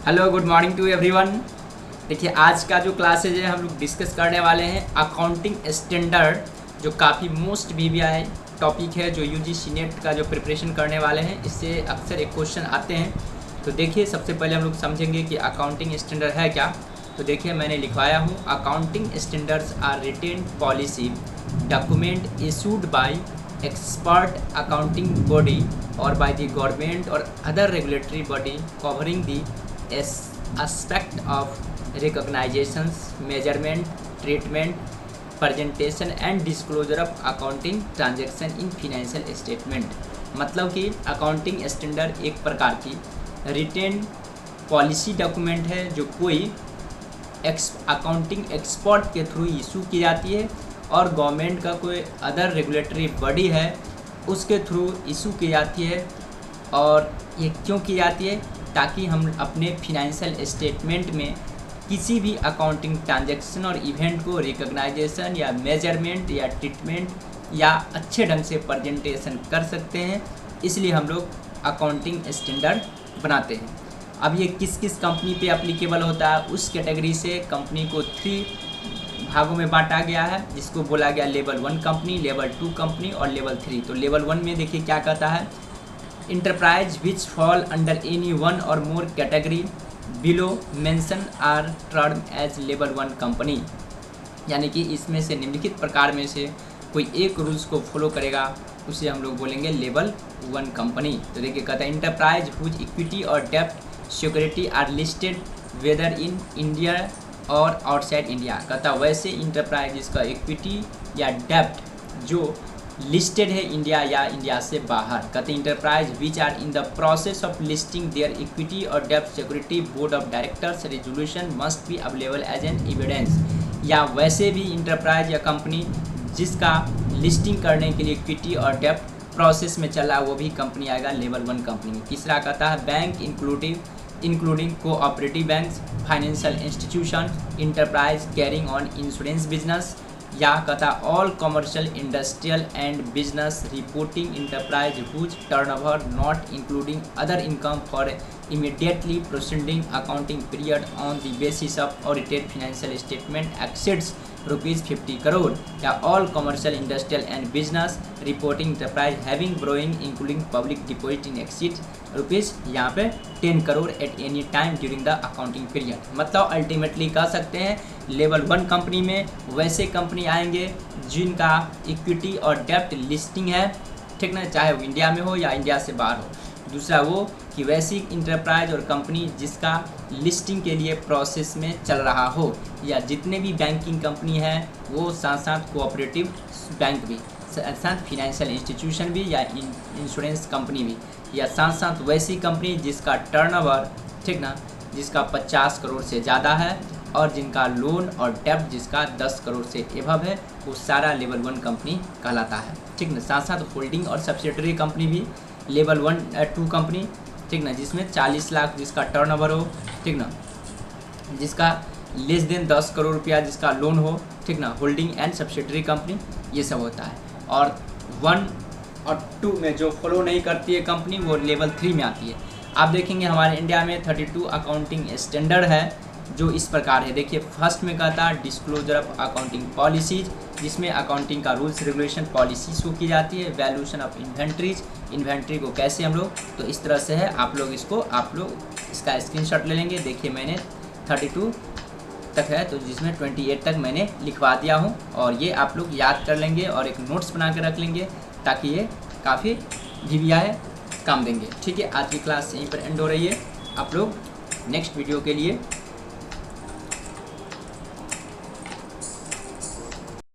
Hello, good morning to everyone. देखिए, आज का जो क्लासेज है हम लोग डिस्कस करने वाले हैं अकाउंटिंग स्टैंडर्ड, जो काफ़ी मोस्ट वीवीआई टॉपिक है, जो यूजीसी नेट का जो प्रिपरेशन करने वाले हैं इससे अक्सर एक क्वेश्चन आते हैं। तो देखिए, सबसे पहले हम लोग समझेंगे कि अकाउंटिंग स्टैंडर्ड है क्या। तो देखिए, मैंने लिखवाया हूँ accounting standards are written policy document issued by expert accounting body और by the government or other regulatory body covering the aspect of recognitions, measurement, treatment, presentation and disclosure of accounting transaction in financial statement। मतलब कि accounting standard एक प्रकार की retain policy document है जो कोई accounting expert के थ्रू इशू की जाती है और गवर्नमेंट का कोई अदर रेगुलेटरी बॉडी है उसके थ्रू इशू की जाती है। और ये क्यों की जाती है? ताकि हम अपने फिनेंशियल स्टेटमेंट में किसी भी अकाउंटिंग ट्रांजैक्शन और इवेंट को रिकॉग्नाइजेशन या मेजरमेंट या ट्रीटमेंट या अच्छे ढंग से प्रेजेंटेशन कर सकते हैं, इसलिए हम लोग अकाउंटिंग स्टैंडर्ड बनाते हैं। अब ये किस किस कंपनी पे एप्लीकेबल होता है, उस कैटेगरी से कंपनी को 3 भागों में बांटा गया है, जिसको बोला गया लेवल 1 कंपनी, लेवल 2 कंपनी और लेवल 3। तो लेवल 1 में देखिए क्या कहता है, enterprise which fall under any one और more category below mention are term as level 1 company. यानी कि इसमें से निम्नलिखित प्रकार में से कोई एक रूल्स को फॉलो करेगा उसे हम लोग बोलेंगे लेवल 1 कंपनी। तो देखिए कहता है इंटरप्राइज हुज इक्विटी और डेप्ट security are listed whether in India और आउटसाइड इंडिया। कहता वैसे इंटरप्राइज जिसका इक्विटी या डेप्ट जो लिस्टेड है इंडिया या इंडिया से बाहर। कहते enterprise which are in the process of listing their equity और डेप्ट security board of directors resolution must be available as an evidence. या वैसे भी इंटरप्राइज या कंपनी जिसका लिस्टिंग करने के लिए इक्विटी और डेप्ट प्रोसेस में चला वो भी कंपनी आएगा लेवल 1 कंपनी में। तीसरा कहता है bank including cooperative banks, financial institution, enterprise carrying on insurance business. या कहता all commercial industrial and business reporting enterprise whose turnover not including other income for immediately preceding accounting period on the basis of audited financial statement exceeds ₹50 crore। या all commercial industrial and business reporting enterprise having borrowing including public deposit in exceed rupees यहाँ पे 10 crore at any time during the accounting period. मतलब ultimately कह सकते हैं level 1 company में वैसे company आएंगे जिनका इक्विटी और डेप्ट लिस्टिंग है, ठीक ना, चाहे वो इंडिया में हो या इंडिया से बाहर हो। दूसरा वो कि वैसी इंटरप्राइज और कंपनी जिसका लिस्टिंग के लिए प्रोसेस में चल रहा हो, या जितने भी बैंकिंग कंपनी है वो साथ साथ कोऑपरेटिव बैंक भी, साथ फाइनेंशियल इंस्टीट्यूशन भी या इंश्योरेंस कंपनी भी, या साथ साथ वैसी कंपनी जिसका टर्नओवर, ठीक ना, जिसका 50 करोड़ से ज़्यादा है और जिनका लोन और डेप्ट जिसका 10 करोड़ से एबव है, वो सारा लेवल 1 कंपनी कहलाता है, ठीक ना। साथ साथ होल्डिंग और सब्सिडरी कंपनी भी लेवल 2 कंपनी, ठीक ना, जिसमें 40 लाख जिसका टर्नओवर हो, ठीक ना, जिसका लेस देन 10 करोड़ रुपया जिसका लोन हो, ठीक ना, होल्डिंग एंड सब्सिडरी कंपनी, ये सब होता है। और 1 और 2 में जो फॉलो नहीं करती है कंपनी वो लेवल 3 में आती है। आप देखेंगे हमारे इंडिया में 32 अकाउंटिंग स्टैंडर्ड है जो इस प्रकार है। देखिए फर्स्ट में कहता है डिस्क्लोजर ऑफ अकाउंटिंग पॉलिसीज, जिसमें अकाउंटिंग का रूल्स रेगुलेशन पॉलिसी शो की जाती है। वैल्यूएशन ऑफ इन्वेंट्रीज, इन्वेंट्री को कैसे हम लोग, तो इस तरह से है। आप लोग इसका स्क्रीनशॉट ले लेंगे। देखिए मैंने 32 तक है तो जिसमें 28 तक मैंने लिखवा दिया हूँ, और ये आप लोग याद कर लेंगे और एक नोट्स बना के रख लेंगे ताकि ये काफ़ी वीवीआई काम देंगे। ठीक है, आज की क्लास यहीं पर एंड हो रही है। आप लोग नेक्स्ट वीडियो के लिए